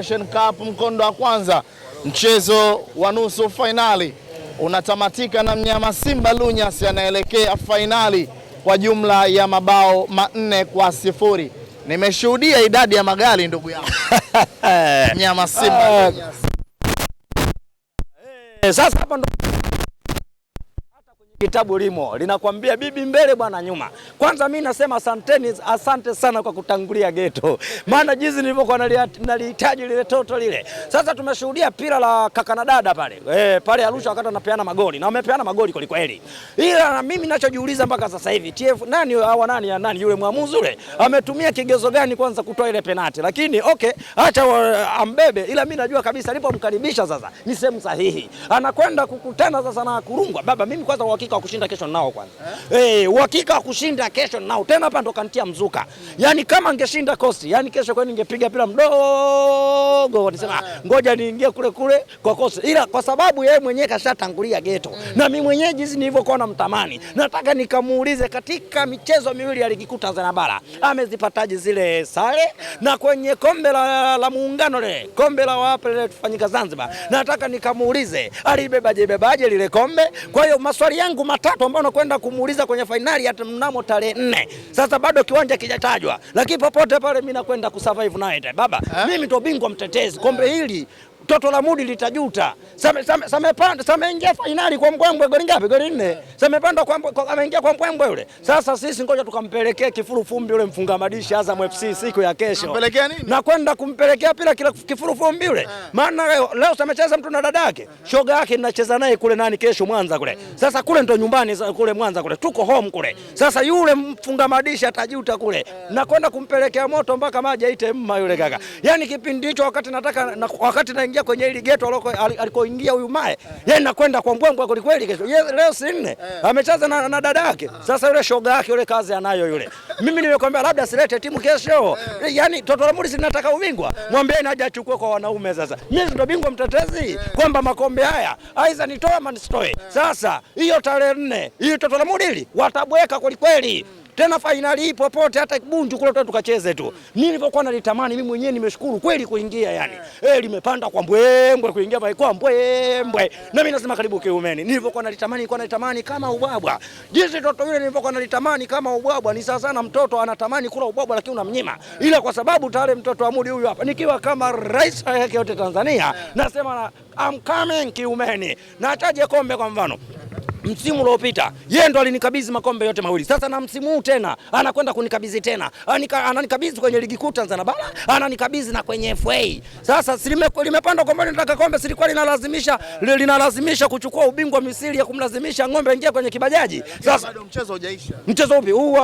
Federation Cup mkondo wa kwanza, mchezo wa nusu fainali unatamatika na mnyama Simba Lunyas anaelekea fainali kwa jumla ya mabao 4-0. Nimeshuhudia idadi ya magari ndugu yangu. Mnyama Simba Lunyas. Sasa hapa ndo kitabu limo linakwambia bibi mbele bwana nyuma. Kwanza mimi nasema asante sana kwa kutangulia geto. Maana jinsi nilivyokuwa nalihitaji lile toto lile. Sasa tumeshuhudia pira la kaka na dada pale. Pale Arusha wakati wanapeana magoli. Na wamepeana magoli kweli kweli. Ila na mimi ninachojiuliza mpaka sasa hivi TF nani yule mwamuzi yule ametumia kigezo gani kwanza kutoa ile penalti. Lakini okay, acha ambebe, ila mimi najua kabisa alipomkaribisha sasa ni sehemu sahihi. Anakwenda kukutana sasa na Kurungwa. Baba mimi kwanza uhakika wa kushinda kesho nao kwanza. Uhakika wa kushinda kesho nao. Tena hapa ndo kantia mzuka. Yaani kama angeshinda Kosti, yani kesho kwani ningepiga pila mdogo. Wanasema ngoja niingie kule kwa Kosti. Ila kwa sababu yeye mwenyewe kashatangulia geto. Na mimi mwenyewe jinsi nilivyokuwa namtamani. Nataka nikamuulize katika michezo miwili ya ligi kuu Tanzania bara. Amezipataje zile sare na kwenye kombe la muungano le. Kombe la wapi lile tufanyika Zanzibar. Nataka nikamuulize alibebaje lile kombe. Kwa hiyo maswali yangu matatu ambayo nakwenda kumuuliza kwenye fainali ya mnamo tarehe 4. Sasa bado kiwanja kijatajwa. Lakini popote pale mimi nakwenda kusurvive night. Baba, mimi ndo bingwa mtetezi. Kombe hili toto la mudi litajuta. Sameingia fainali kwa mbwembwe goli ngapi? Goli 4. Samepanda kwa ameingia kwa mbwembwe yule. Sasa sisi ngoja tukampelekea kifuru fumbi yule mfunga madishi Azam FC siku ya kesho. Kumpelekea nini? Na kwenda kumpelekea pila kila kifuru fumbi yule. Maana leo samecheza mtu na dadake. Shoga yake ninacheza naye kule nani kesho Mwanza kule. Sasa kule ndo nyumbani kule Mwanza kule. Tuko home kule. Sasa yule mfunga madishi atajuta kule. Na kwenda kumpelekea moto mpaka maji aite mma yule kaka. Yaani kipindi hicho wakati naingia kwenye ile geto alikoingia huyu mae yeye nakwenda kwa mbwembwe kweli kweli kesho leo si 4 amecheza na dada yake. Sasa yule shoga yake yule kazi anayo yule. Mimi nimekwambia labda silete timu kesho, yani toto la mudi sinataka ubingwa, mwambie naje achukue kwa wanaume. Sasa mimi ndo bingwa mtetezi kwamba makombe haya aiza nitoe ama nisitoe. Sasa hiyo tarehe 4 hiyo toto la mudi hili watabweka kweli kweli. Tena fainali hii popote hata Bunju kule tukacheze tu. Mimi nilipokuwa nalitamani mimi mwenyewe nimeshukuru kweli kuingia yani. Limepanda kwa mbwembwe kuingia kwa mbwembwe. Na mimi nasema karibu kiumeni. Nilipokuwa nalitamani kama ubwabwa. Jinsi toto yule nilipokuwa nalitamani kama ubwabwa ni sasa na mtoto anatamani kula ubwabwa lakini unamnyima. Ila kwa sababu tayari mtoto wa mudi huyu hapa nikiwa kama rais yake yote Tanzania nasema I'm coming kiumeni. Na achaje kombe kwa mfano. Msimu uliopita yeye ndo alinikabidhi makombe yote mawili. Sasa na msimu huu tena anakwenda kunikabidhi tena. Ananikabidhi kwenye ligi kuu Tanzania bara, ananikabidhi na kwenye FA. Sasa limepanda kwamba nataka kombe, silikuwa linalazimisha kuchukua ubingwa Misri ya kumlazimisha ng'ombe aingie kwenye kibajaji. Sasa bado mchezo hujaisha. Mchezo upi? Huu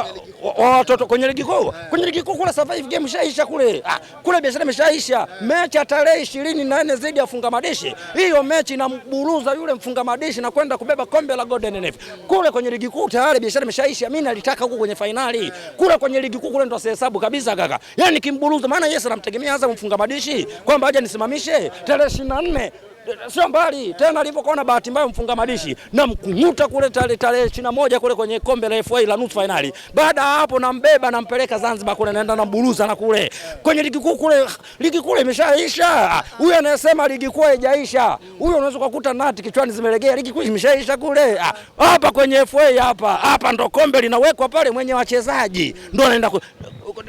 watoto kwenye ligi kuu. Kwenye ligi kuu kule survive game ishaisha kule. Kule biashara imeshaisha. Mechi ya tarehe 24 zidi ya funga madishi. Hiyo mechi inamburuza yule mfunga madishi na kwenda kubeba kombe la Golden NF. Kule kwenye ligi kuu tayari biashara imeshaisha. Mimi nalitaka huko kwenye finali. Kule kwenye ligi kuu kule ndo asihesabu kabisa kaka. Yaani kimburuza maana Yesu anamtegemea Azam mfunga madishi kwamba aje nisimamishe tarehe 24. Sio mbali tena alipokuwa na bahati mbaya mfunga madishi na mkunguta kule tarehe 21 kule kwenye kombe la FA la nusu finali. Baada hapo nambeba nampeleka Zanzibar kule naenda na mburuza na kule. Kwenye ligi kuu kule imeshaisha. Huyu anayesema ligi kuu haijaisha. Huyu unaweza kukuta nati kichwani zimelegea, ligi kuu imeshaisha kule. Hapa kwenye FA hapa ndo kombe linawekwa pale mwenye wachezaji. Ndio anaenda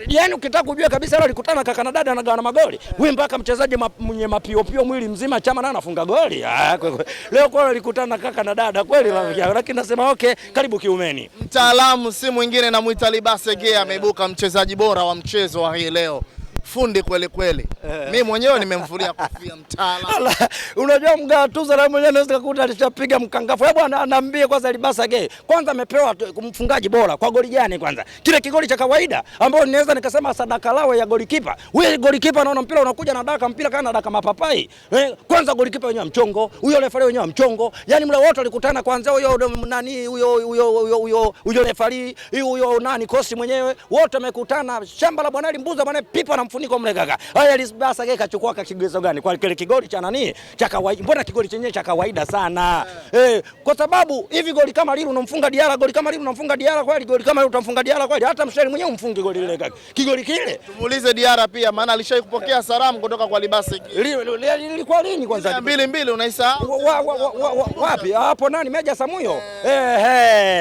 yani ukitaka kujua kabisa leo alikutana kaka na dada anagawana magoli. Wewe mpaka mchezaji mwenye mapiopio mwili mzima Chama na anafunga goli. Leo kwa alikutana kaka na dada kweli rafiki yangu. Lakini nasema okay, karibu kiumeni. Mtaalamu si mwingine na muita Libase Gea ameibuka mchezaji bora wa mchezo wa hii leo. Fundi kweli kweli. Mimi mwenyewe nimemfulia kofia mtaalamu. Unajua mgatuza na mwenyewe anaweza kukuta alishapiga mkangafu. Hebu anaambie kwanza Libasa Gay. Kwanza amepewa mfungaji bora kwa goli gani kwanza? Kile kigoli cha kawaida ambao ninaweza nikasema sadaka lawe ya golikipa. Wewe golikipa anaona mpira unakuja na daka mpira kana daka mapapai. Kwanza golikipa wenyewe mchongo, huyo refa wenyewe mchongo. Yaani mle wote walikutana kwanza huyo nani huyo refa huyo nani Kosi mwenyewe wote wamekutana shamba la Bwana Mbuza bwana pipa na mfuniko mle kaka. Haya Lisbasa yeye kachukua kigezo gani? Kwa kile kigoli cha nani? Cha kawaida. Mbona kigoli chenyewe cha kawaida sana? Kwa sababu hivi goli kama lile unamfunga Diarra, goli kama lile unamfunga Diarra kweli, goli kama lile utamfunga Diarra kweli, hata Msheli mwenyewe umfunge goli lile kaka. Kigoli kile. Tumuulize Diarra pia maana alishawahi kupokea salamu kutoka kwa Libasa. Lilikuwa lini kwanza? 2-2 unaisahau? Wapi? Hapo nani? Meja Samuyo.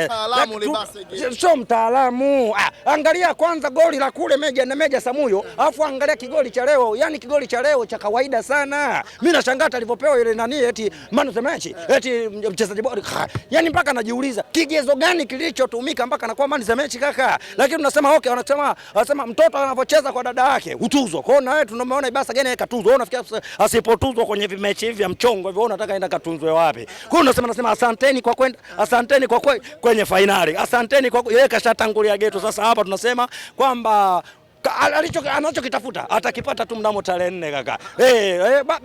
Mtaalamu Libasa. Sio mtaalamu. Angalia kwanza goli la kule Meja Samuyo, afu angalia kigoli cha leo. Yaani kigoli cha leo cha kawaida sana. Mimi nashangaa alivyopewa ile nani eti man of the match. Eti mchezaji bora. Yaani mpaka najiuliza kigezo gani kilichotumika mpaka anakuwa man of the match kaka. Lakini tunasema okay, wanasema mtoto anapocheza kwa dada yake utuzwa. Kwa hiyo na wewe tunamuona Ibasa gani katuzwa. Wewe unafikia asipotuzwa kwenye mechi hivi vya mchongo hivyo unataka aenda katunzwe wapi? Kwa hiyo nasema asanteni kwa kwenda, asanteni kwa kwenye finali. Asanteni kwa yeye kashatangulia geto. Sasa hapa tunasema kwamba anachokitafuta atakipata tu mnamo tarehe 4 kaka.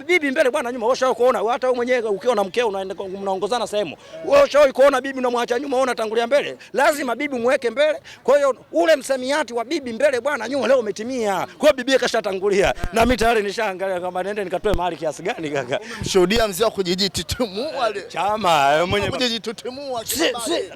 Bibi mbele bwana nyuma. Wewe kuona hata wewe mwenyewe ukiwa na mkeo unaenda mnaongozana sehemu. Wewe kuona bibi unamwacha nyuma, unaona tangulia mbele. Lazima bibi muweke mbele. Kwa hiyo ule msemiati wa bibi mbele bwana nyuma leo umetimia. Kwa hiyo bibi kashatangulia. Na mimi tayari nishaangalia kama nende nikatoe mahali kiasi gani kaka. Umemshuhudia mzee wa kujijititimua chama mwenye kujijititimua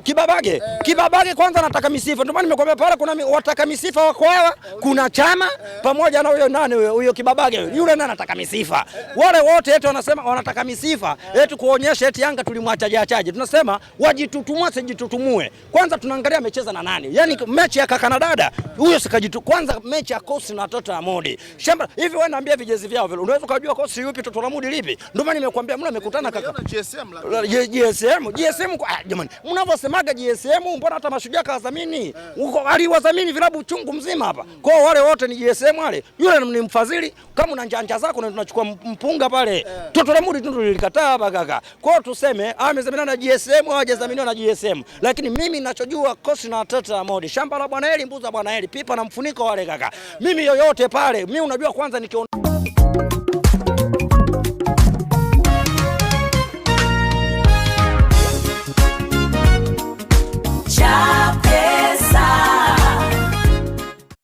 Kibabage. Kibabage kwanza nataka misifa. Ndio maana nimekwambia pale kuna wataka misifa wako hawa. Kuna Chama pamoja na huyo nani huyo Kibabage yule nani anataka misifa. Wale wote eti wanasema wanataka misifa eti kuonyesha eti Yanga tulimwachaje achaje. Tunasema wajitutumue sijitutumue. Kwanza tunaangalia amecheza na nani. Yaani mechi ya kaka na dada huyo kwanza mechi ya Kosi na Toto Amodi. Shamba hivi wewe naambia vijezi vyao vile. Unaweza kujua Kosi yupi Toto Amodi lipi? Ndio maana nimekuambia mna amekutana kaka. GSM kwa jamani. Mnavyosemaga GSM mbona hata Mashujaa kadhamini? Huko aliwadhamini vilabu chungu mzima hapa. Kwa wale wote ni GSM wale. Yule ni mfadhili. Kama una njanja zako na tunachukua mpunga pale. Toto Amodi tundu lilikataa hapa kaka. Kwa hiyo tuseme amezaminiwa na GSM au hajazaminiwa na GSM. Lakini mimi ninachojua Kosi na Toto Amodi. Shamba la Bwana Eli, mbuza Bwana Eli, pipa na mfuniko wale kaka. Mimi yoyote pale, mimi unajua kwanza nikiona